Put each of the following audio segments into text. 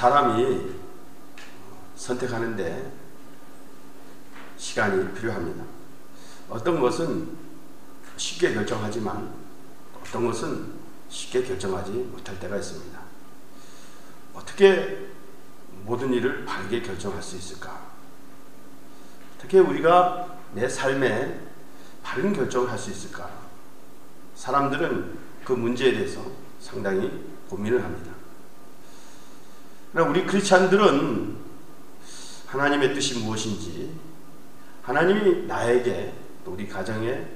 사람이 선택하는데 시간이 필요합니다. 어떤 것은 쉽게 결정하지만 어떤 것은 쉽게 결정하지 못할 때가 있습니다. 어떻게 모든 일을 바르게 결정할 수 있을까? 어떻게 우리가 내 삶에 바른 결정을 할 수 있을까? 사람들은 그 문제에 대해서 상당히 고민을 합니다. 그러나 우리 크리스찬들은 하나님의 뜻이 무엇인지, 하나님이 나에게, 또 우리 가정에,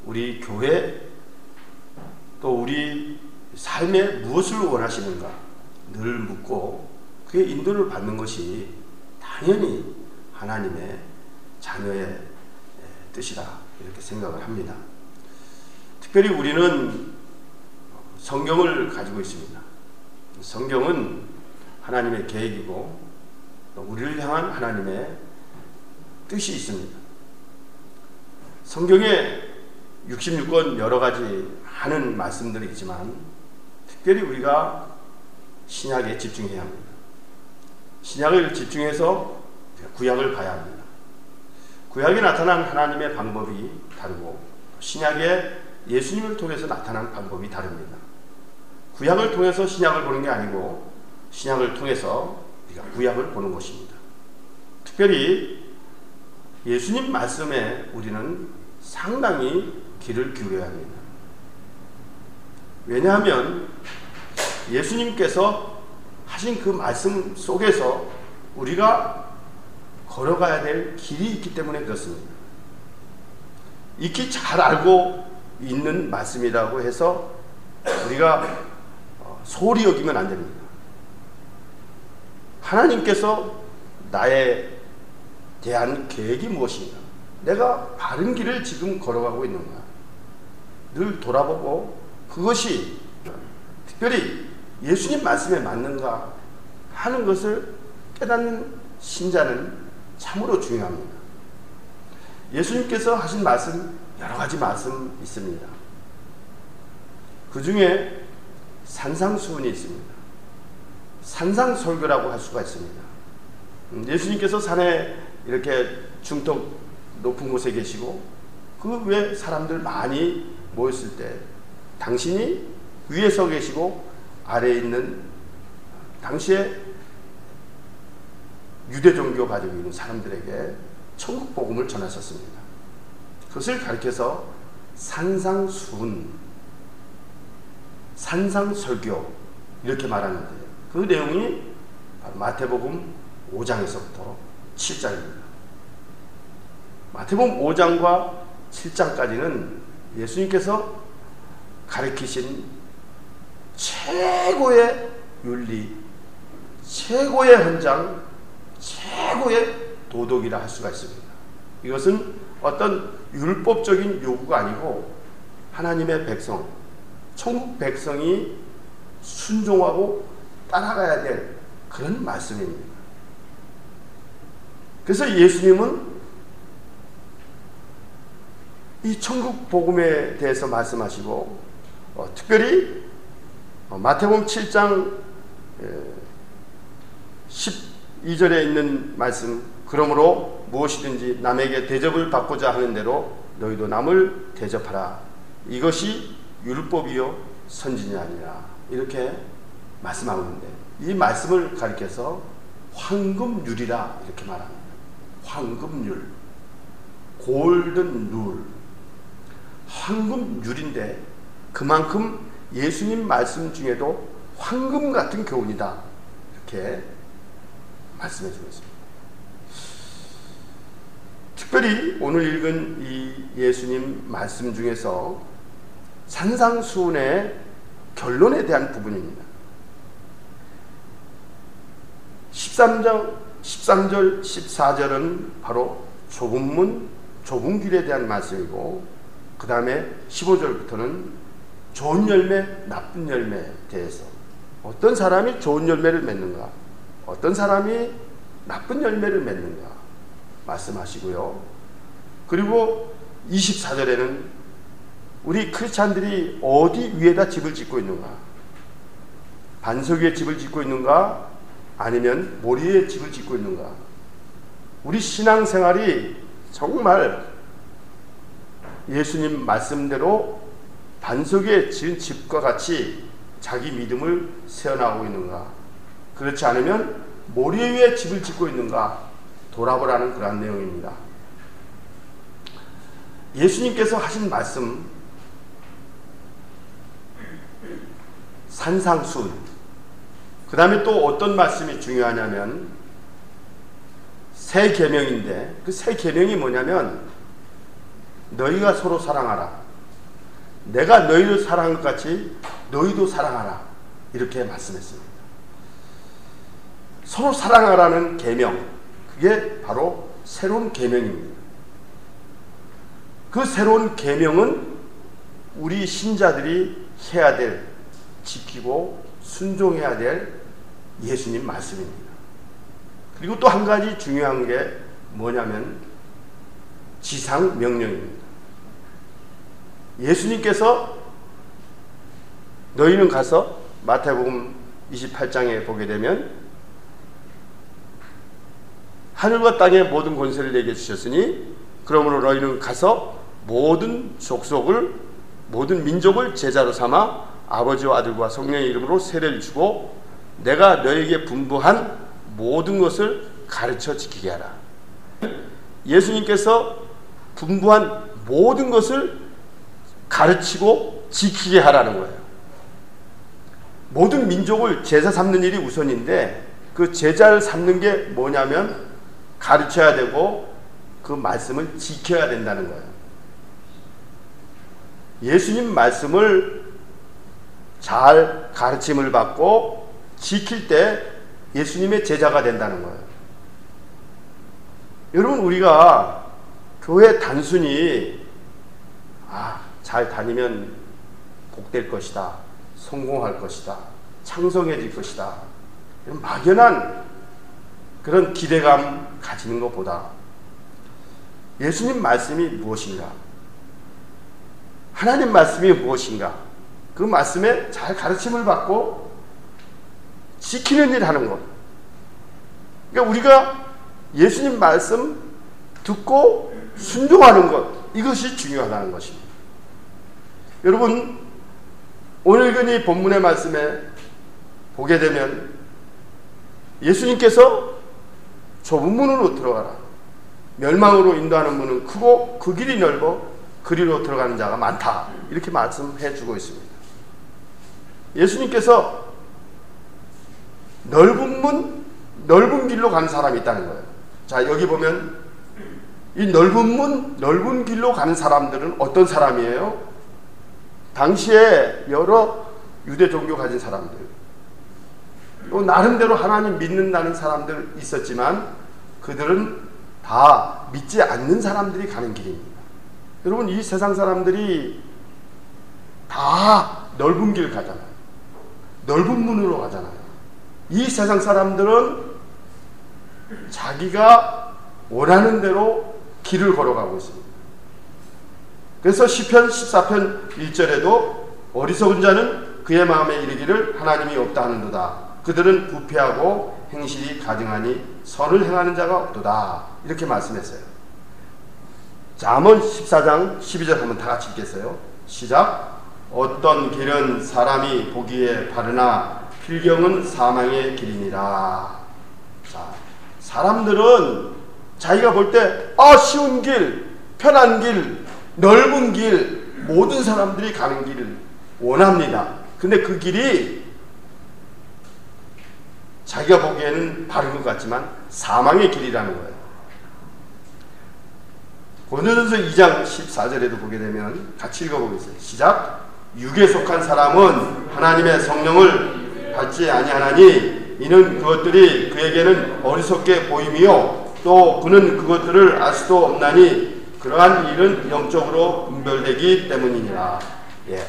우리 교회, 또 우리 삶에 무엇을 원하시는가 늘 묻고 그의 인도를 받는 것이 당연히 하나님의 자녀의 뜻이다, 이렇게 생각을 합니다. 특별히 우리는 성경을 가지고 있습니다. 성경은 하나님의 계획이고 또 우리를 향한 하나님의 뜻이 있습니다. 성경에 66권 여러 가지 많은 말씀들이 있지만 특별히 우리가 신약에 집중해야 합니다. 신약을 집중해서 구약을 봐야 합니다. 구약에 나타난 하나님의 방법이 다르고 신약에 예수님을 통해서 나타난 방법이 다릅니다. 구약을 통해서 신약을 보는 게 아니고 신약을 통해서 우리가 구약을 보는 것입니다. 특별히 예수님 말씀에 우리는 상당히 귀를 기울여야 합니다. 왜냐하면 예수님께서 하신 그 말씀 속에서 우리가 걸어가야 될 길이 있기 때문에 그렇습니다. 익히 잘 알고 있는 말씀이라고 해서 우리가 소홀히 여기면 안 됩니다. 하나님께서 나에 대한 계획이 무엇인가? 내가 바른 길을 지금 걸어가고 있는가? 늘 돌아보고 그것이 특별히 예수님 말씀에 맞는가 하는 것을 깨닫는 신자는 참으로 중요합니다. 예수님께서 하신 말씀 여러 가지 말씀 있습니다. 그 중에 산상수훈이 있습니다. 산상설교라고 할 수가 있습니다. 예수님께서 산에 이렇게 중턱 높은 곳에 계시고 그 외에 사람들 많이 모였을 때 당신이 위에 서 계시고 아래에 있는 당시에 유대 종교 가지고 있는 사람들에게 천국 복음을 전하셨습니다. 그것을 가리켜서 산상수훈, 산상설교 이렇게 말하는데 그 내용이 바로 마태복음 5장에서부터 7장입니다. 마태복음 5장과 7장까지는 예수님께서 가르치신 최고의 윤리, 최고의 헌장, 최고의 도덕이라 할 수가 있습니다. 이것은 어떤 율법적인 요구가 아니고 하나님의 백성, 천국 백성이 순종하고 따라가야 될 그런 말씀입니다. 그래서 예수님은 이 천국 복음에 대해서 말씀하시고 특별히 마태복음 7장 12절에 있는 말씀, 그러므로 무엇이든지 남에게 대접을 받고자 하는 대로 너희도 남을 대접하라. 이것이 율법이요 선지자 아니라, 이렇게 말씀하고 있는데 이 말씀을 가리켜서 황금률이라 이렇게 말합니다. 황금률, 골든 룰, 황금률인데 그만큼 예수님 말씀 중에도 황금 같은 교훈이다, 이렇게 말씀해 주고 있습니다. 특별히 오늘 읽은 이 예수님 말씀 중에서 산상수훈의 결론에 대한 부분입니다. 13절, 14절은 바로 좁은 문, 좁은 길에 대한 말씀이고 그 다음에 15절부터는 좋은 열매, 나쁜 열매에 대해서 어떤 사람이 좋은 열매를 맺는가, 어떤 사람이 나쁜 열매를 맺는가 말씀하시고요. 그리고 24절에는 우리 크리스찬들이 어디 위에다 집을 짓고 있는가, 반석 위에 집을 짓고 있는가, 아니면 모리 위에 집을 짓고 있는가? 우리 신앙생활이 정말 예수님 말씀대로 반석 위에 지은 집과 같이 자기 믿음을 세워나가고 있는가? 그렇지 않으면 모리 위에 집을 짓고 있는가? 돌아보라는 그러한 내용입니다. 예수님께서 하신 말씀, 산상수훈, 그 다음에 또 어떤 말씀이 중요하냐면 새 계명인데, 그 새 계명이 뭐냐면 너희가 서로 사랑하라, 내가 너희를 사랑한 것 같이 너희도 사랑하라, 이렇게 말씀했습니다. 서로 사랑하라는 계명, 그게 바로 새로운 계명입니다. 그 새로운 계명은 우리 신자들이 해야 될, 지키고 순종해야 될 예수님 말씀입니다. 그리고 또 한 가지 중요한 게 뭐냐면 지상 명령입니다. 예수님께서 너희는 가서, 마태복음 28장에 보게 되면 하늘과 땅의 모든 권세를 내게 주셨으니 그러므로 너희는 가서 모든 족속을, 모든 민족을 제자로 삼아 아버지와 아들과 성령의 이름으로 세례를 주고 내가 너희에게 분부한 모든 것을 가르쳐 지키게 하라. 예수님께서 분부한 모든 것을 가르치고 지키게 하라는 거예요. 모든 민족을 제자 삼는 일이 우선인데, 그 제자를 삼는 게 뭐냐면 가르쳐야 되고 그 말씀을 지켜야 된다는 거예요. 예수님 말씀을 잘 가르침을 받고 지킬 때 예수님의 제자가 된다는 거예요. 여러분, 우리가 교회 단순히 잘 다니면 복될 것이다, 성공할 것이다, 창성해질 것이다, 이런 막연한 그런 기대감 가지는 것보다 예수님 말씀이 무엇인가, 하나님 말씀이 무엇인가, 그 말씀에 잘 가르침을 받고 지키는 일 하는 것. 그러니까 우리가 예수님 말씀 듣고 순종하는 것, 이것이 중요하다는 것입니다. 여러분, 오늘 읽은 이 본문의 말씀에 보게 되면 예수님께서 좁은 문으로 들어가라, 멸망으로 인도하는 문은 크고 그 길이 넓어 그리로 들어가는 자가 많다, 이렇게 말씀해 주고 있습니다. 예수님께서 넓은 문, 넓은 길로 가는 사람이 있다는 거예요. 자, 여기 보면 이 넓은 문, 넓은 길로 가는 사람들은 어떤 사람이에요? 당시에 여러 유대 종교 가진 사람들, 또 나름대로 하나님 믿는다는 사람들 있었지만 그들은 다 믿지 않는 사람들이 가는 길입니다. 여러분, 이 세상 사람들이 다 넓은 길 가잖아요. 넓은 문으로 가잖아요. 이 세상 사람들은 자기가 원하는 대로 길을 걸어가고 있습니다. 그래서 시편 14편 1절에도 어리석은 자는 그의 마음에 이르기를 하나님이 없다 하는도다. 그들은 부패하고 행실이 가증하니 선을 행하는 자가 없도다, 이렇게 말씀했어요. 자, 잠언 14장 12절 한번 다 같이 읽겠어요. 시작. 어떤 길은 사람이 보기에 바르나 필경은 사망의 길이니라. 자, 사람들은 자기가 볼 때 쉬운 길, 편한 길, 넓은 길, 모든 사람들이 가는 길을 원합니다. 근데 그 길이 자기가 보기에는 바른 것 같지만 사망의 길이라는 거예요. 고린도전서 2장 14절에도 보게 되면 같이 읽어보겠습니다. 시작. 육에 속한 사람은 하나님의 성령을 받지 아니하나니 이는 그것들이 그에게는 어리석게 보임이요 또 그는 그것들을 알 수도 없나니 그러한 일은 영적으로 분별되기 때문이니라. 예.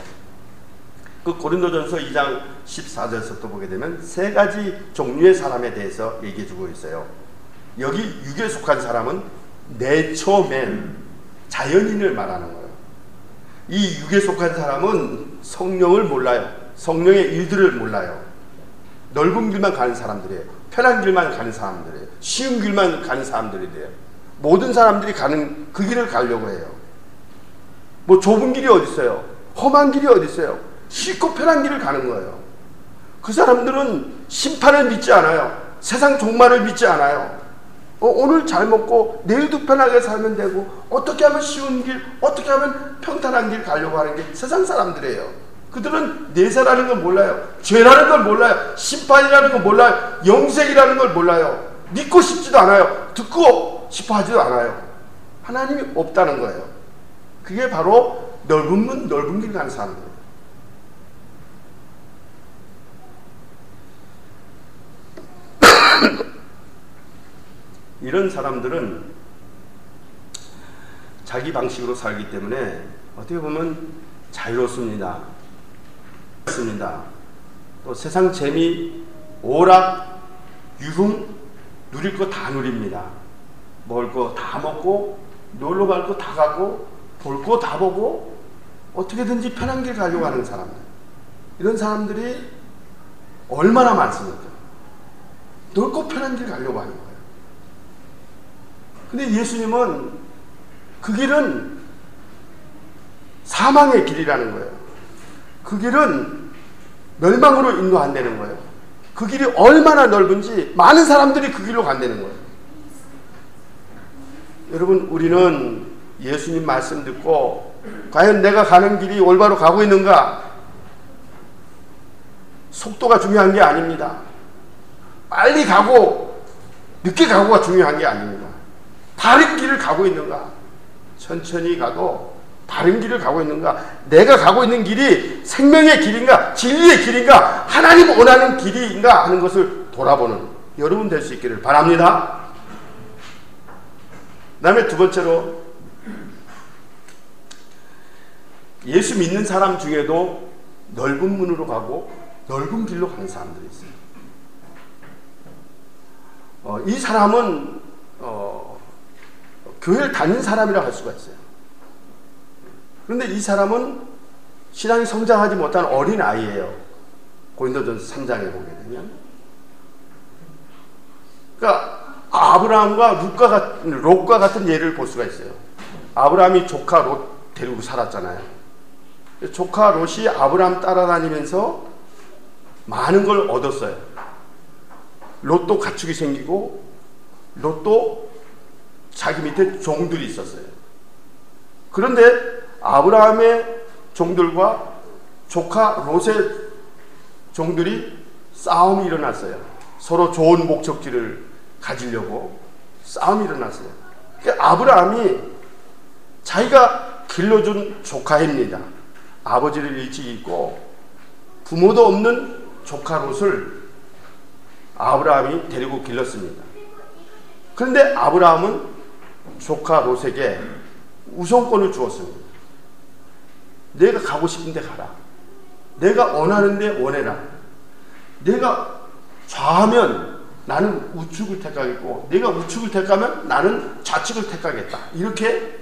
그 고린도전서 2장 14절에서 또 보게 되면 세 가지 종류의 사람에 대해서 얘기해 주고 있어요. 여기 육에 속한 사람은 내처맨, 자연인을 말하는 거예요. 이 육에 속한 사람은 성령을 몰라요. 성령의 일들을 몰라요. 넓은 길만 가는 사람들이에요. 편한 길만 가는 사람들이에요. 쉬운 길만 가는 사람들이에요. 모든 사람들이 가는 그 길을 가려고 해요. 뭐 좁은 길이 어디 있어요? 험한 길이 어디 있어요? 쉽고 편한 길을 가는 거예요. 그 사람들은 심판을 믿지 않아요. 세상 종말을 믿지 않아요. 오늘 잘 먹고 내일도 편하게 살면 되고, 어떻게 하면 쉬운 길, 어떻게 하면 평탄한 길 가려고 하는 게 세상 사람들이에요. 그들은 내세라는 걸 몰라요. 죄라는 걸 몰라요. 심판이라는 걸 몰라요. 영생이라는 걸 몰라요. 믿고 싶지도 않아요. 듣고 싶어 하지도 않아요. 하나님이 없다는 거예요. 그게 바로 넓은 문, 넓은 길 가는 사람들이에요. 이런 사람들은 자기 방식으로 살기 때문에 어떻게 보면 자유롭습니다. 또 세상 재미, 오락, 유흥 누릴 거 다 누립니다. 먹을 거 다 먹고, 놀러 갈 거 다 가고, 볼 거 다 보고, 어떻게든지 편한 길 가려고 하는 사람들. 이런 사람들이 얼마나 많습니까? 넓고 편한 길 가려고 하는 거예요. 근데 예수님은 그 길은 사망의 길이라는 거예요. 그 길은 멸망으로 인도 안 되는 거예요. 그 길이 얼마나 넓은지 많은 사람들이 그 길로 간다는 거예요. 여러분, 우리는 예수님 말씀 듣고 과연 내가 가는 길이 올바로 가고 있는가? 속도가 중요한 게 아닙니다. 빨리 가고 늦게 가고가 중요한 게 아닙니다. 바른 길을 가고 있는가? 천천히 가도 바른 길을 가고 있는가? 내가 가고 있는 길이 생명의 길인가? 진리의 길인가? 하나님 원하는 길인가? 하는 것을 돌아보는 여러분 될 수 있기를 바랍니다. 그 다음에 두 번째로, 예수 믿는 사람 중에도 넓은 문으로 가고 넓은 길로 가는 사람들이 있어요. 이 사람은 교회를 다닌 사람이라고 할 수가 있어요. 그런데 이 사람은 신앙이 성장하지 못한 어린 아이예요. 고린도전서 3장에 보게 되면. 그러니까 아브라함과 롯과 같은 예를 볼 수가 있어요. 아브라함이 조카 롯 데리고 살았잖아요. 조카 롯이 아브라함 따라다니면서 많은 걸 얻었어요. 롯도 가축이 생기고, 롯도 자기 밑에 종들이 있었어요. 그런데 아브라함의 종들과 조카 롯의 종들이 싸움이 일어났어요. 서로 좋은 목적지를 가지려고 싸움이 일어났어요. 그러니까 아브라함이 자기가 길러준 조카입니다. 아버지를 일찍 잊고 부모도 없는 조카 롯을 아브라함이 데리고 길렀습니다. 그런데 아브라함은 조카 롯에게 우선권을 주었습니다. 내가 가고 싶은 데 가라. 내가 원하는 데 원해라. 내가 좌하면 나는 우측을 택하겠고, 내가 우측을 택하면 나는 좌측을 택하겠다. 이렇게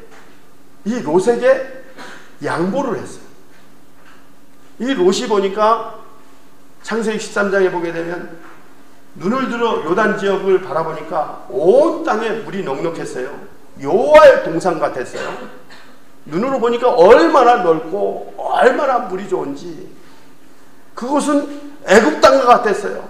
이 롯에게 양보를 했어요. 이 롯이 보니까 창세기 13장에 보게 되면 눈을 들어 요단 지역을 바라보니까 온 땅에 물이 넉넉했어요. 여호와의 동산 같았어요. 눈으로 보니까 얼마나 넓고 얼마나 물이 좋은지, 그곳은 애굽 땅과 같았어요.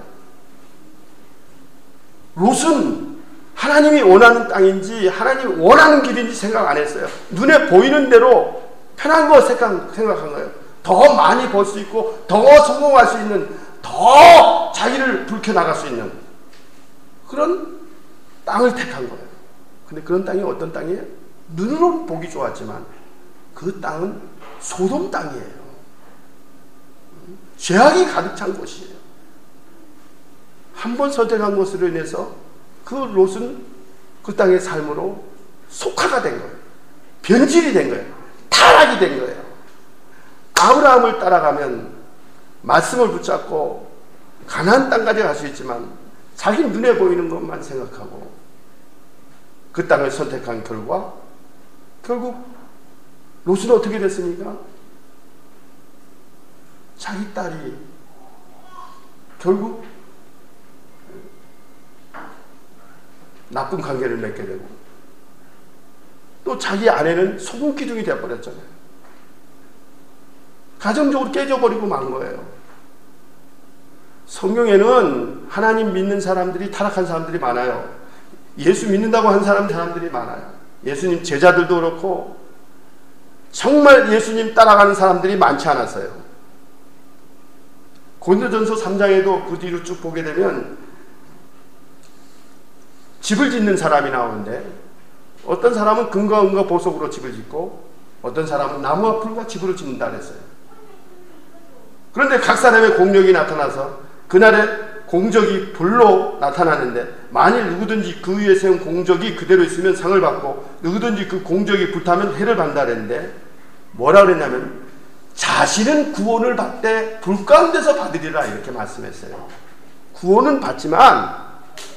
롯은 하나님이 원하는 땅인지 하나님이 원하는 길인지 생각 안 했어요. 눈에 보이는 대로 편한 거 생각한 거예요. 더 많이 벌 수 있고, 더 성공할 수 있는, 더 자기를 불켜나갈 수 있는 그런 땅을 택한 거예요. 근데 그런 땅이 어떤 땅이에요? 눈으로 보기 좋았지만 그 땅은 소돔 땅이에요. 죄악이 가득 찬 곳이에요. 한 번 선택한 것으로 인해서 그 롯은 그 땅의 삶으로 속화가 된 거예요. 변질이 된 거예요. 타락이 된 거예요. 아브라함을 따라가면 말씀을 붙잡고 가나안 땅까지 갈 수 있지만 자기 눈에 보이는 것만 생각하고 그 땅을 선택한 결과 결국 롯은 어떻게 됐습니까? 자기 딸이 결국 나쁜 관계를 맺게 되고, 또 자기 아내는 소금 기둥이 되어버렸잖아요. 가정적으로 깨져버리고 만 거예요. 성경에는 하나님 믿는 사람들이 타락한 사람들이 많아요. 예수 믿는다고 한 사람들이 많아요. 예수님 제자들도 그렇고 정말 예수님 따라가는 사람들이 많지 않았어요. 고린도전서 3장에도 그 뒤로 쭉 보게 되면 집을 짓는 사람이 나오는데, 어떤 사람은 금과 은과 보석으로 집을 짓고 어떤 사람은 나무와 풀과 집으로 짓는다 그랬어요. 그런데 각 사람의 공력이 나타나서 그날의 공적이 불로 나타나는데, 만일 누구든지 그 위에 세운 공적이 그대로 있으면 상을 받고 누구든지 그 공적이 불타면 해를 받는다 그랬는데, 뭐라 그랬냐면 자신은 구원을 받되 불 가운데서 받으리라 이렇게 말씀했어요. 구원은 받지만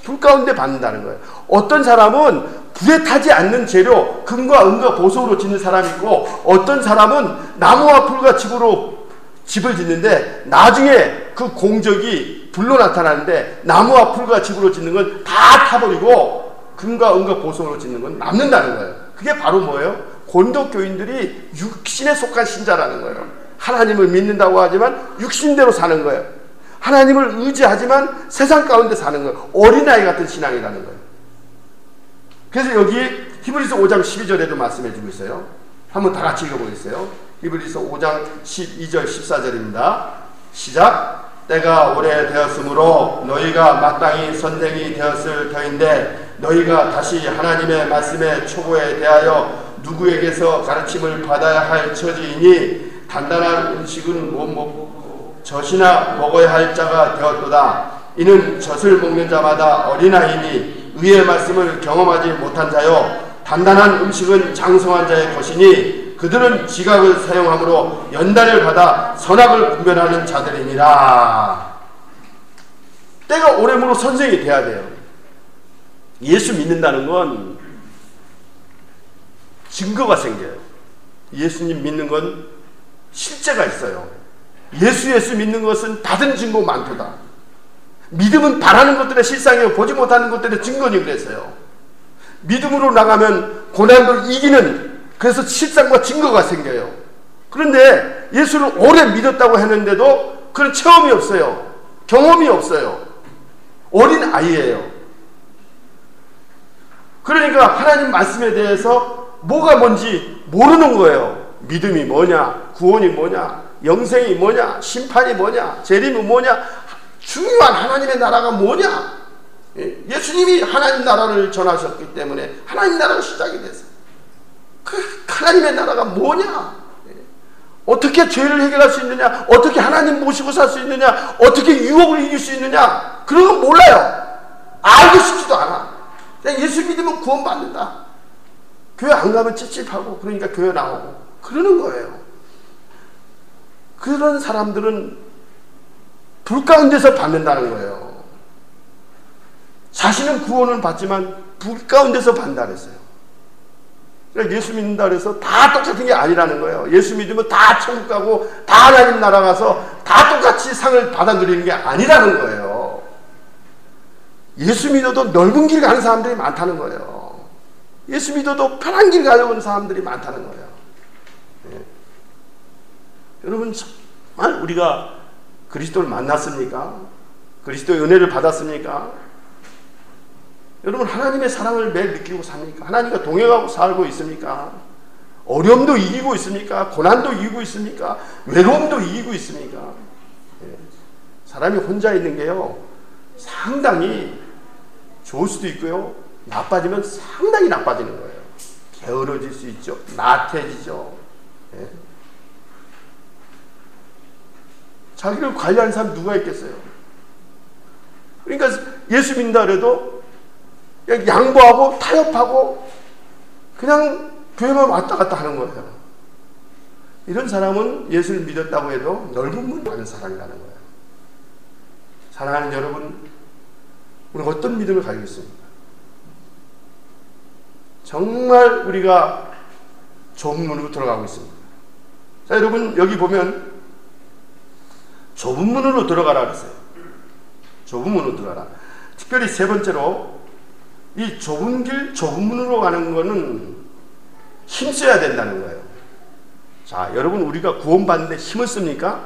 불 가운데 받는다는 거예요. 어떤 사람은 불에 타지 않는 재료 금과 은과 보석으로 짓는 사람이 있고, 어떤 사람은 나무와 풀과 집으로 집을 짓는데 나중에 그 공적이 불로 나타나는데 나무와 풀과 집으로 짓는 건 다 타버리고 금과 은과 보석으로 짓는 건 남는다는 거예요. 그게 바로 뭐예요? 고린도 교인들이 육신에 속한 신자라는 거예요. 하나님을 믿는다고 하지만 육신대로 사는 거예요. 하나님을 의지하지만 세상 가운데 사는 거예요. 어린아이 같은 신앙이라는 거예요. 그래서 여기 히브리서 5장 12절에도 말씀해 주고 있어요. 한번 다 같이 읽어보겠어요. 히브리서 5장 12절 14절입니다. 시작. 때가 오래되었으므로 너희가 마땅히 선생이 되었을 터인데, 너희가 다시 하나님의 말씀의 초보에 대하여 누구에게서 가르침을 받아야 할 처지이니, 단단한 음식은 못 먹고 젖이나 먹어야 할 자가 되었도다. 이는 젖을 먹는 자마다 어린아이니 의의 말씀을 경험하지 못한 자요, 단단한 음식은 장성한 자의 것이니 그들은 지각을 사용함으로 연단을 받아 선악을 분별하는 자들이니라. 때가 오래므로 선생이 돼야 돼요. 예수 믿는다는 건 증거가 생겨요. 예수님 믿는 건 실제가 있어요. 예수 믿는 것은 받은 증거 많도다. 믿음은 바라는 것들의 실상이요 보지 못하는 것들의 증거니 그랬어요. 믿음으로 나가면 고난도 이기는, 그래서 실상과 증거가 생겨요. 그런데 예수를 오래 믿었다고 했는데도 그런 체험이 없어요. 경험이 없어요. 어린 아이예요. 그러니까 하나님 말씀에 대해서 뭐가 뭔지 모르는 거예요. 믿음이 뭐냐, 구원이 뭐냐, 영생이 뭐냐, 심판이 뭐냐, 재림이 뭐냐, 중요한 하나님의 나라가 뭐냐. 예수님이 하나님 나라를 전하셨기 때문에 하나님 나라가 시작이 됐어요. 그 하나님의 나라가 뭐냐, 어떻게 죄를 해결할 수 있느냐, 어떻게 하나님 모시고 살 수 있느냐, 어떻게 유혹을 이길 수 있느냐, 그런 건 몰라요. 알고 싶지도 않아. 그냥 예수 믿으면 구원받는다. 교회 안 가면 찝찝하고 그러니까 교회 나오고 그러는 거예요. 그런 사람들은 불 가운데서 받는다는 거예요. 자신은 구원을 받지만 불 가운데서 받는다 그랬어요. 그러니까 예수 믿는다 그래서 다 똑같은 게 아니라는 거예요. 예수 믿으면 다 천국 가고 다 하나님 나라 가서 다 똑같이 상을 받아 누리는 게 아니라는 거예요. 예수 믿어도 넓은 길 가는 사람들이 많다는 거예요. 예수 믿어도 편한 길 가려고 하는 사람들이 많다는 거예요. 네. 여러분, 정말 우리가 그리스도를 만났습니까? 그리스도의 은혜를 받았습니까? 여러분, 하나님의 사랑을 매일 느끼고 삽니까? 하나님과 동행하고 살고 있습니까? 어려움도 이기고 있습니까? 고난도 이기고 있습니까? 외로움도 이기고 있습니까? 네. 사람이 혼자 있는 게요, 상당히 좋을 수도 있고요, 나빠지면 상당히 나빠지는 거예요. 게으러질 수 있죠. 나태해지죠. 네. 자기를 관리하는 사람 누가 있겠어요? 그러니까 예수 믿는다 그래도 그냥 양보하고 타협하고 그냥 교회만 왔다 갔다 하는 거예요. 이런 사람은 예수를 믿었다고 해도 넓은 문 많은 사람이라는 거예요. 사랑하는 여러분, 우리가 어떤 믿음을 가지고 있습니까? 정말 우리가 좁은 문으로 들어가고 있습니다. 자, 여러분, 여기 보면 좁은 문으로 들어가라 그랬어요. 좁은 문으로 들어가라. 특별히 세 번째로 이 좁은 길, 좁은 문으로 가는 거는 힘써야 된다는 거예요. 자, 여러분, 우리가 구원받는데 힘을 씁니까?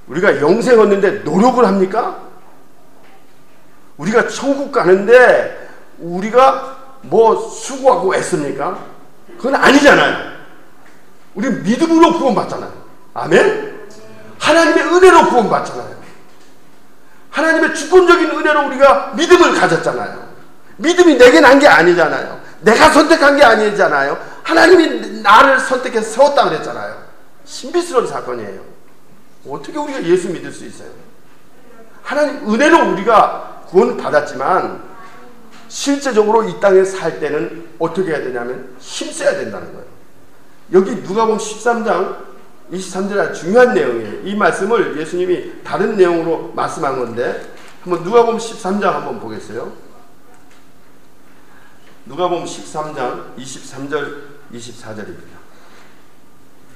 우리가 영생 얻는데 노력을 합니까? 우리가 천국 가는데 우리가 뭐 수고하고 애씁니까? 그건 아니잖아요. 우리 믿음으로 구원받잖아요. 아멘? 하나님의 은혜로 구원받잖아요. 하나님의 주권적인 은혜로 우리가 믿음을 가졌잖아요. 믿음이 내게 난 게 아니잖아요. 내가 선택한 게 아니잖아요. 하나님이 나를 선택해서 세웠다 그랬잖아요. 신비스러운 사건이에요. 어떻게 우리가 예수 믿을 수 있어요? 하나님 은혜로 우리가 구원 받았지만 실제적으로 이 땅에 살 때는 어떻게 해야 되냐면 힘써야 된다는 거예요. 여기 누가복음 13장 23절에 중요한 내용이에요. 이 말씀을 예수님이 다른 내용으로 말씀한 건데 한번 누가복음 13장 한번 보겠어요. 누가복음 13장 23절 24절입니다.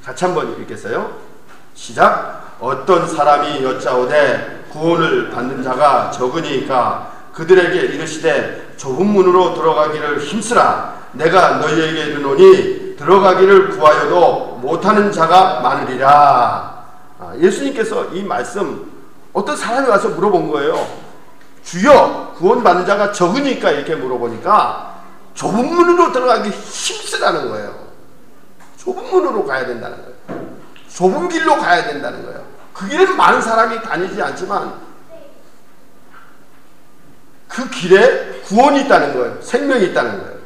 같이 한번 읽겠어요. 시작. 어떤 사람이 여짜오되 구원을 받는 자가 적으니까 그들에게 이르시되 좁은 문으로 들어가기를 힘쓰라. 내가 너희에게 이르노니 들어가기를 구하여도 못하는 자가 많으리라. 예수님께서 이 말씀 어떤 사람이 와서 물어본 거예요. 주여 구원받는 자가 적으니까 이렇게 물어보니까 좁은 문으로 들어가기 힘쓰라는 거예요. 좁은 문으로 가야 된다는 거예요. 좁은 길로 가야 된다는 거예요. 그 길은 많은 사람이 다니지 않지만 그 길에 구원이 있다는 거예요. 생명이 있다는 거예요.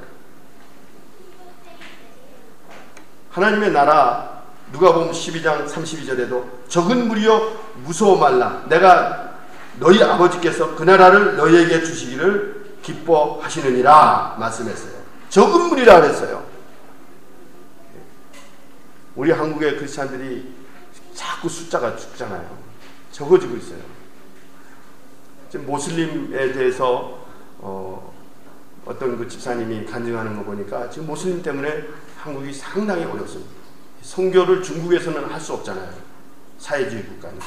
하나님의 나라 누가복음 12장 32절에도 적은 무리여 무서워 말라. 내가 너희 아버지께서 그 나라를 너희에게 주시기를 기뻐하시느니라 말씀했어요. 적은 무리라 그랬어요. 우리 한국의 크리스찬들이 자꾸 숫자가 죽잖아요. 적어지고 있어요. 지금 모슬림에 대해서 어떤 그 집사님이 간증하는 거 보니까 지금 모슬림 때문에 한국이 상당히 어렵습니다. 선교를 중국에서는 할 수 없잖아요. 사회주의 국가니까.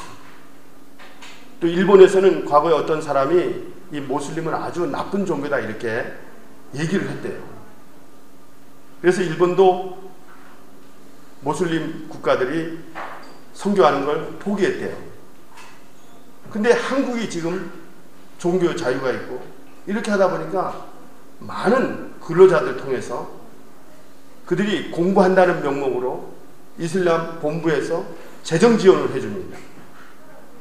또 일본에서는 과거에 어떤 사람이 이 모슬림은 아주 나쁜 종교다 이렇게 얘기를 했대요. 그래서 일본도 모슬림 국가들이 선교하는 걸 포기했대요. 근데 한국이 지금 종교 자유가 있고 이렇게 하다 보니까 많은 근로자들 통해서 그들이 공부한다는 명목으로 이슬람 본부에서 재정 지원을 해줍니다.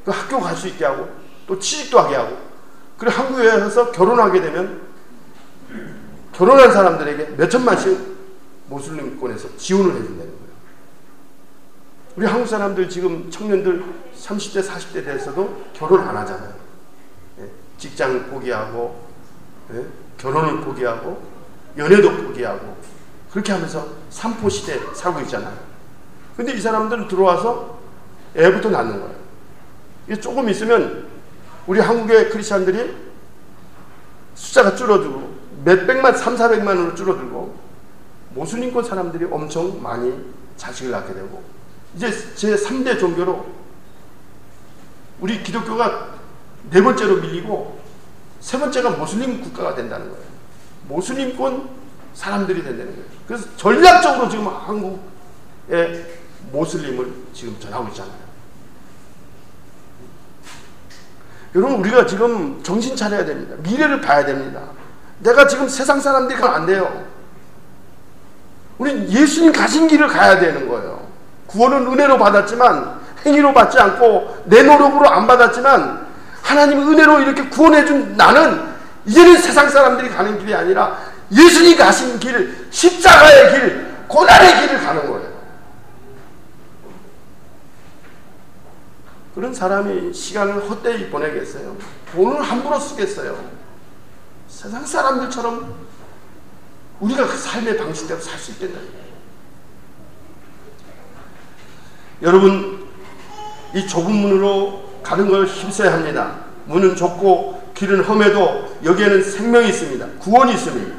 그 학교 갈 수 있게 하고 또 취직도 하게 하고, 그리고 한국에 와서 결혼하게 되면 결혼한 사람들에게 몇 천만씩 모슬림권에서 지원을 해준다는 거예요. 우리 한국 사람들 지금 청년들 30대 40대 돼서도 결혼 안 하잖아요. 직장 포기하고 결혼을 포기하고 연애도 포기하고 그렇게 하면서 삼포시대 살고 있잖아요. 근데 이 사람들은 들어와서 애부터 낳는 거예요. 이게 조금 있으면 우리 한국의 크리스찬들이 숫자가 줄어들고 몇백만, 300~400만으로 줄어들고 모슬림권 사람들이 엄청 많이 자식을 낳게 되고, 이제 제3대 종교로 우리 기독교가 네 번째로 밀리고 세 번째가 모슬림 국가가 된다는 거예요. 모슬림권 사람들이 된다는 거예요. 그래서 전략적으로 지금 한국의 모슬림을 지금 전하고 있잖아요. 여러분, 우리가 지금 정신 차려야 됩니다. 미래를 봐야 됩니다. 내가 지금 세상 사람들이 가면 안 돼요. 우리 예수님 가신 길을 가야 되는 거예요. 구원은 은혜로 받았지만 행위로 받지 않고 내 노력으로 안 받았지만 하나님의 은혜로 이렇게 구원해준 나는 이제는 세상 사람들이 가는 길이 아니라 예수님 가신 길, 십자가의 길, 고난의 길을 가는 거예요. 그런 사람이 시간을 헛되이 보내겠어요? 돈을 함부로 쓰겠어요? 세상 사람들처럼 우리가 그 삶의 방식대로 살 수 있겠나? 여러분, 이 좁은 문으로 가는 걸 힘써야 합니다. 문은 좁고 길은 험해도 여기에는 생명이 있습니다. 구원이 있습니다.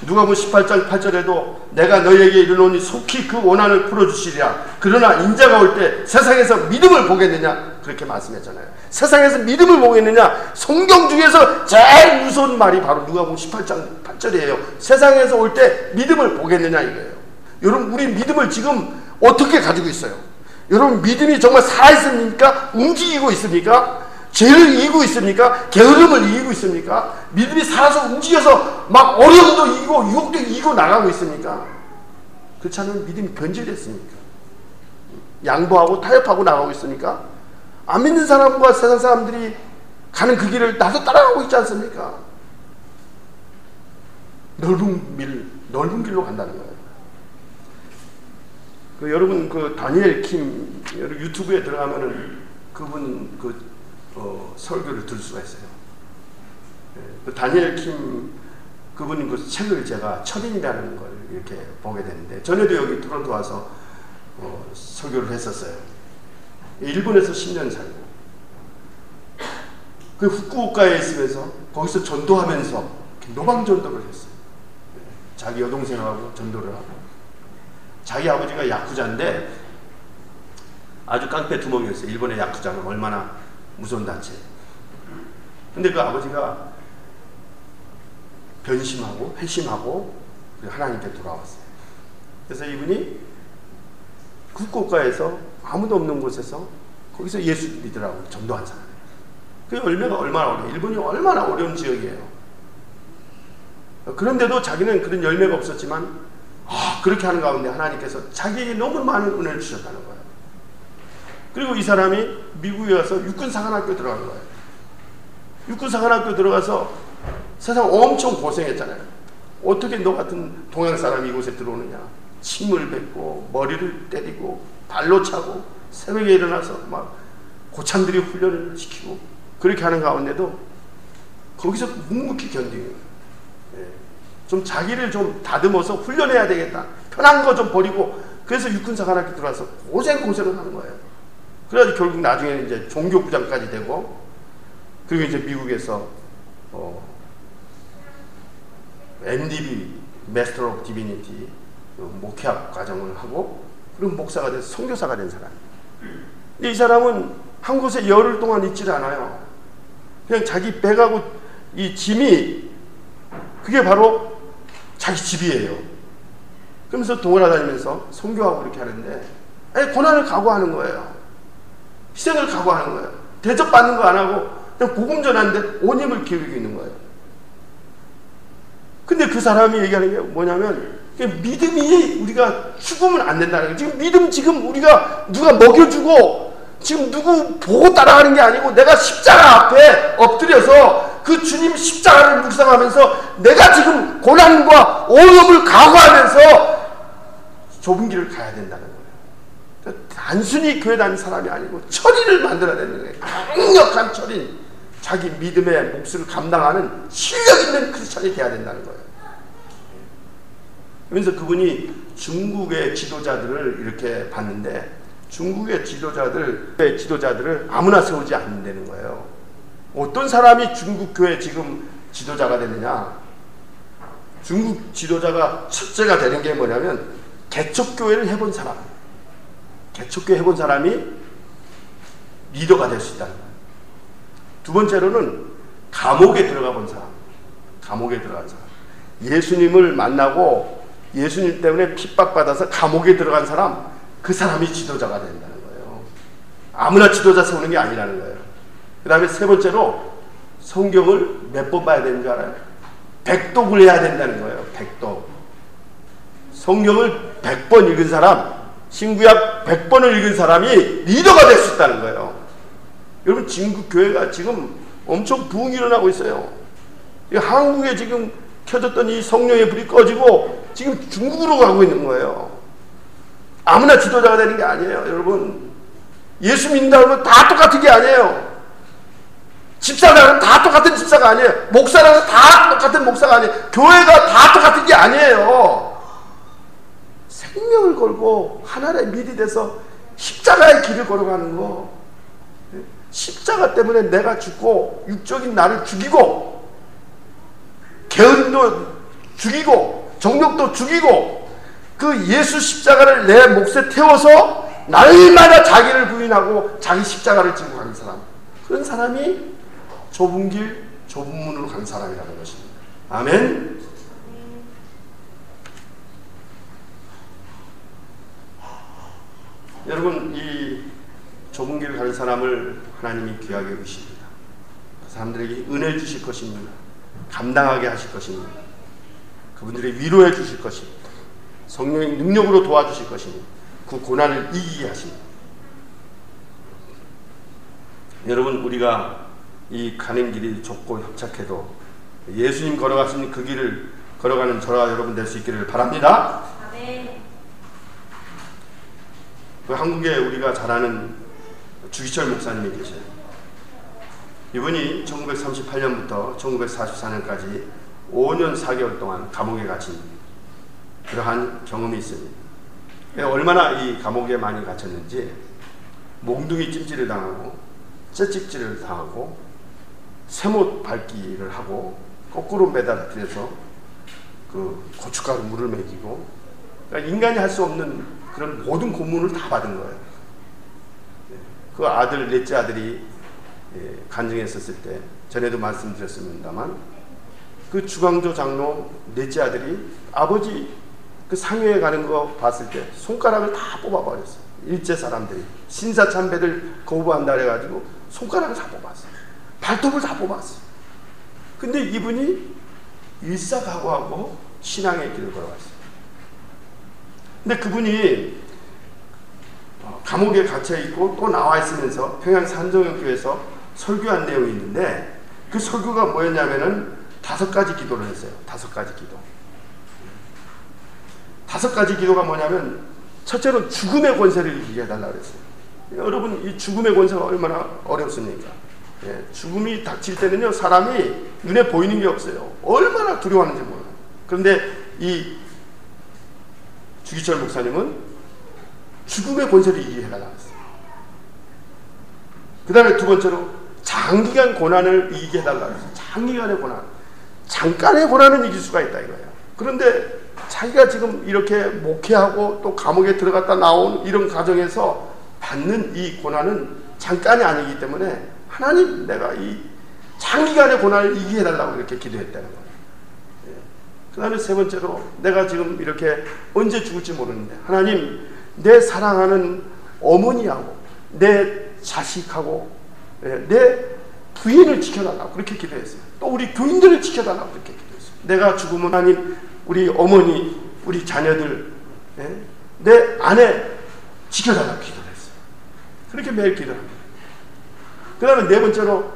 누가복음 18장 8절에도 내가 너희에게 이르노니 속히 그 원한을 풀어주시리라. 그러나 인자가 올 때 세상에서 믿음을 보겠느냐? 그렇게 말씀했잖아요. 세상에서 믿음을 보겠느냐? 성경 중에서 제일 무서운 말이 바로 누가복음 18장 8절이에요. 세상에서 올 때 믿음을 보겠느냐 이거예요. 여러분, 우리 믿음을 지금 어떻게 가지고 있어요? 여러분, 믿음이 정말 살아있습니까? 움직이고 있습니까? 죄를 이기고 있습니까? 게으름을 이기고 있습니까? 믿음이 살아서 움직여서 막 어려움도 이기고 유혹도 이기고 나가고 있습니까? 그렇지 않으면 믿음이 변질됐습니까? 양보하고 타협하고 나가고 있습니까? 안 믿는 사람과 세상 사람들이 가는 그 길을 나도 따라가고 있지 않습니까? 넓은 길로 간다는 거예요. 여러분, 다니엘 킴 유튜브에 들어가면은 그분 설교를 들을 수가 있어요. 다니엘 킴 그분 책을 제가 철인이라는 걸 이렇게 보게 됐는데, 전에도 여기 토론토 와서 설교를 했었어요. 일본에서 10년 살고 그 후쿠오카에 있으면서 거기서 전도하면서 노방 전도를 했어요. 자기 여동생하고 전도를 하고, 자기 아버지가 야쿠자인데 아주 깡패 두목이었어요. 일본의 야쿠자는 얼마나 무서운 단체. 근데 그 아버지가 변심하고 회심하고 하나님께 돌아왔어요. 그래서 이분이 후쿠오카에서 아무도 없는 곳에서 거기서 예수 믿으라고 전도한 사람이에요. 그 열매가 얼마나 어려워요. 일본이 얼마나 어려운 지역이에요. 그런데도 자기는 그런 열매가 없었지만 그렇게 하는 가운데 하나님께서 자기에게 너무 많은 은혜를 주셨다는 거예요. 그리고 이 사람이 미국에 가서 육군사관학교 들어간 거예요. 육군사관학교 들어가서 세상 엄청 고생했잖아요. 어떻게 너 같은 동양 사람이 이곳에 들어오느냐. 침을 뱉고 머리를 때리고 발로 차고 새벽에 일어나서 막 고참들이 훈련을 시키고 그렇게 하는 가운데도 거기서 묵묵히 견디는, 좀 자기를 좀 다듬어서 훈련해야 되겠다. 편한 거 좀 버리고, 그래서 육군사관학교 들어와서 고생을 하는 거예요. 그래가지고 결국 나중에는 이제 종교부장까지 되고, 그리고 이제 미국에서 MDB Master of Divinity 목회학 과정을 하고, 그리고 목사가 돼서 선교사가 된 사람이에요. 근데 이 사람은 한 곳에 열흘 동안 있질 않아요. 그냥 자기 배가고 이 짐이 그게 바로 자기 집이에요. 그러면서 돌아다니면서 선교하고 그렇게 하는데, 고난을 각오하는 거예요. 희생을 각오하는 거예요. 대접받는 거 안 하고 그냥 복음 전하는데 온 힘을 기울이고 있는 거예요. 근데 그 사람이 얘기하는 게 뭐냐면, 믿음이 우리가 죽으면 안 된다는 거예요. 지금 믿음, 지금 우리가 누가 먹여주고 지금 누구 보고 따라가는 게 아니고, 내가 십자가 앞에 엎드려서 그 주님 십자가를 묵상하면서 내가 지금 고난과 어려움을 각오하면서 좁은 길을 가야 된다는 거예요. 그러니까 단순히 교회 다니는 사람이 아니고 철인을 만들어야 되는 거예요. 강력한 철인, 자기 믿음의 몫을 감당하는 실력 있는 크리스찬이 돼야 된다는 거예요. 그래서 그분이 중국의 지도자들을 이렇게 봤는데, 중국의 지도자들을 아무나 세우지 않는다는 거예요. 어떤 사람이 중국 교회 지금 지도자가 되느냐? 중국 지도자가 첫째가 되는 게 뭐냐면, 개척교회를 해본 사람, 개척교회 해본 사람이 리더가 될 수 있다는 거예요. 두 번째로는 감옥에 들어가 본 사람, 감옥에 들어간 사람, 예수님을 만나고 예수님 때문에 핍박받아서 감옥에 들어간 사람, 그 사람이 지도자가 된다는 거예요. 아무나 지도자 세우는 게 아니라는 거예요. 그 다음에 세 번째로 성경을 몇 번 봐야 되는 줄 알아요? 100독을 해야 된다는 거예요. 100독. 성경을 100번 읽은 사람, 신구약 100번을 읽은 사람이 리더가 될 수 있다는 거예요. 여러분, 중국 교회가 지금 엄청 부흥이 일어나고 있어요. 한국에 지금 켜졌던 이 성령의 불이 꺼지고 지금 중국으로 가고 있는 거예요. 아무나 지도자가 되는 게 아니에요. 여러분, 예수 믿는다고 하면 다 똑같은 게 아니에요. 집사라는 다 똑같은 집사가 아니에요. 목사라는 다 똑같은 목사가 아니에요. 교회가 다 똑같은 게 아니에요. 생명을 걸고 하나의 밀이 돼서 십자가의 길을 걸어가는 거. 십자가 때문에 내가 죽고 육적인 나를 죽이고 게으름도 죽이고 정욕도 죽이고 그 예수 십자가를 내 몫에 태워서 날마다 자기를 부인하고 자기 십자가를 지고 가는 사람, 그런 사람이 좁은 길 좁은 문으로 가는 사람이라는 것입니다. 아멘. 여러분, 이 좁은 길을 가는 사람을 하나님이 귀하게 여기십니다. 사람들에게 은혜 주실 것입니다. 감당하게 하실 것입니다. 그분들의 위로해 주실 것입니다. 성령의 능력으로 도와주실 것입니다. 그 고난을 이기게 하십니다. 여러분, 우리가 이 가는 길이 좁고 협착해도 예수님 걸어가신 그 길을 걸어가는 저와 여러분 될 수 있기를 바랍니다. 아멘. 그 한국에 우리가 잘 아는 주기철 목사님이 계셔요. 이분이 1938년부터 1944년까지 5년 4개월 동안 감옥에 갇힌 그러한 경험이 있습니다. 얼마나 이 감옥에 많이 갇혔는지 몽둥이 찜질을 당하고 채찍질을 당하고 쇠못 밟기를 하고 거꾸로 매달려서 그 고춧가루 물을 먹이고, 그러니까 인간이 할 수 없는 그런 모든 고문을 다 받은 거예요. 그 아들, 넷째 아들이 간증했었을 때 전에도 말씀드렸습니다만, 그 주광조 장로 넷째 아들이 아버지 그 상회에 가는 거 봤을 때 손가락을 다 뽑아버렸어요. 일제 사람들이 신사참배를 거부한다 해가지고 손가락을 다 뽑았어요. 발톱을 다 뽑았어요. 근데 이분이 일사각오하고 신앙의 길을 걸어갔어요. 근데 그분이 감옥에 갇혀있고 또 나와 있으면서 평양 산정교회에서 설교한 내용이 있는데, 그 설교가 뭐였냐면은 5가지 기도를 했어요. 5가지 기도. 5가지 기도가 뭐냐면, 첫째로 죽음의 권세를 이기게 해달라고 그랬어요. 여러분, 이 죽음의 권세가 얼마나 어렵습니까? 죽음이 닥칠 때는요, 사람이 눈에 보이는 게 없어요. 얼마나 두려워하는지 몰라요. 그런데 이 주기철 목사님은 죽음의 권세를 이기게 해달라고 했어요. 그 다음에 두 번째로 장기간 고난을 이기게 해달라고 했어요. 장기간의 고난. 잠깐의 고난은 이길 수가 있다 이거예요. 그런데 자기가 지금 이렇게 목회하고 또 감옥에 들어갔다 나온 이런 과정에서 받는 이 고난은 잠깐이 아니기 때문에 하나님, 내가 이 장기간의 고난을 이기게 해달라고 이렇게 기도했다는 거예요. 그 다음에 세 번째로, 내가 지금 이렇게 언제 죽을지 모르는데 하나님, 내 사랑하는 어머니하고 내 자식하고 내 부인을 지켜달라고 그렇게 기도했어요. 또 우리 교인들을 지켜달라고 그렇게 기도했어요. 내가 죽으면 하나님, 우리 어머니, 우리 자녀들, 내 아내 지켜달라고 기도를 했어요. 그렇게 매일 기도합니다. 그 다음에 네 번째로,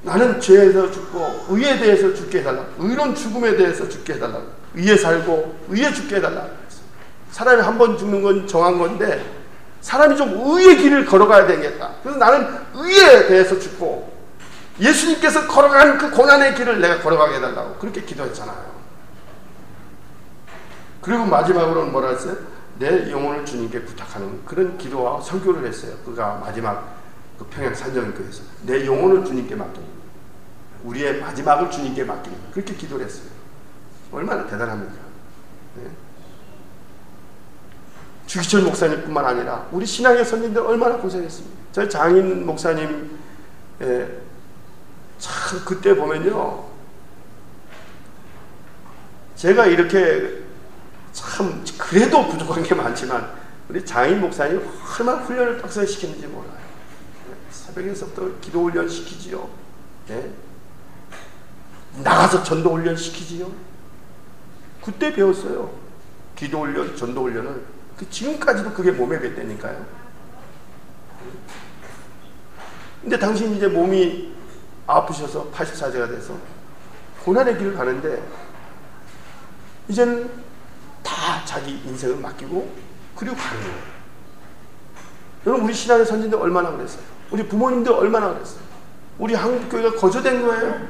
나는 죄에서 죽고 의에 대해서 죽게 해달라고, 의로운 죽음에 대해서 죽게 해달라고, 의에 살고 의에 죽게 해달라고 했어요. 사람이 한 번 죽는 건 정한 건데 사람이 좀 의의 길을 걸어가야 되겠다. 그래서 나는 의에 대해서 죽고 예수님께서 걸어간 그 고난의 길을 내가 걸어가게 해달라고 그렇게 기도했잖아요. 그리고 마지막으로는 뭐라 했어요? 내 영혼을 주님께 부탁하는 그런 기도와 설교를 했어요. 그가 마지막 그 평양 산정교회에서 내 영혼을 주님께 맡기는, 우리의 마지막을 주님께 맡기는, 그렇게 기도를 했어요. 얼마나 대단합니까? 네. 주기철 목사님뿐만 아니라 우리 신앙의 선진들 얼마나 고생했습니다. 저희 장인 목사님, 참 그때 보면요, 제가 이렇게 참 그래도 부족한 게 많지만 우리 장인 목사님 얼마나 훈련을 빡세게 시켰는지 몰라요. 새벽에서부터 기도 훈련 시키지요. 네? 나가서 전도 훈련 시키지요. 그때 배웠어요. 기도 훈련, 전도 훈련을. 지금까지도 그게 몸에 뱉다니까요. 근데 당신 이제 몸이 아프셔서 84세가 돼서 고난의 길을 가는데 이제는 다 자기 인생을 맡기고 그리고 가는 거예요. 여러분, 우리 신앙의 선진들 얼마나 그랬어요? 우리 부모님들 얼마나 그랬어요? 우리 한국교회가 거저된 거예요.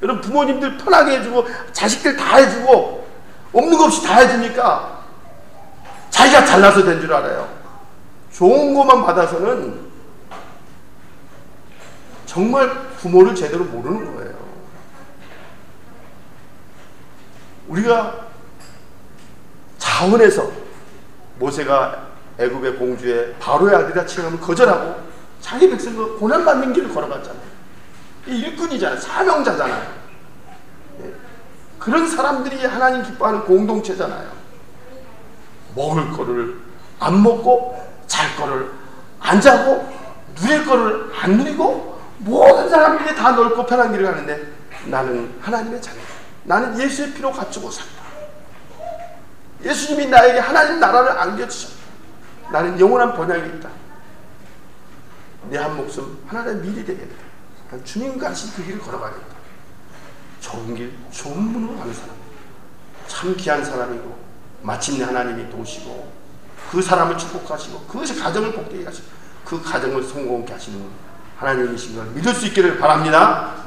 여러분, 부모님들 편하게 해주고 자식들 다 해주고 없는 거 없이 다 해주니까 자기가 잘나서 된 줄 알아요. 좋은 것만 받아서는 정말 부모를 제대로 모르는 거예요. 우리가 자원해서 모세가 애굽의 공주의 바로의 아들이라 칭하면 거절하고 자기 백성과 고난받는 길을 걸어갔잖아요. 일꾼이잖아요. 사명자잖아요. 그런 사람들이 하나님 기뻐하는 공동체잖아요. 먹을 거를 안 먹고 잘 거를 안 자고 누릴 거를 안 누리고 모든 사람들이 다 넓고 편한 길을 가는데 나는 하나님의 자녀, 나는 예수의 피로 갖추고 산다. 예수님이 나에게 하나님 나라를 안겨주셨다. 나는 영원한 번영이 있다. 내 한 목숨 하나님의 미리 되겠다. 난 주님과 같이 그 길을 걸어가겠다. 좋은 길, 좋은 문으로 가는 사람, 참 귀한 사람이고 마침내 하나님이 도우시고 그 사람을 축복하시고 그 가정을 복되게 하시고 그 가정을 성공케 하시는 하나님이신 걸 믿을 수 있기를 바랍니다.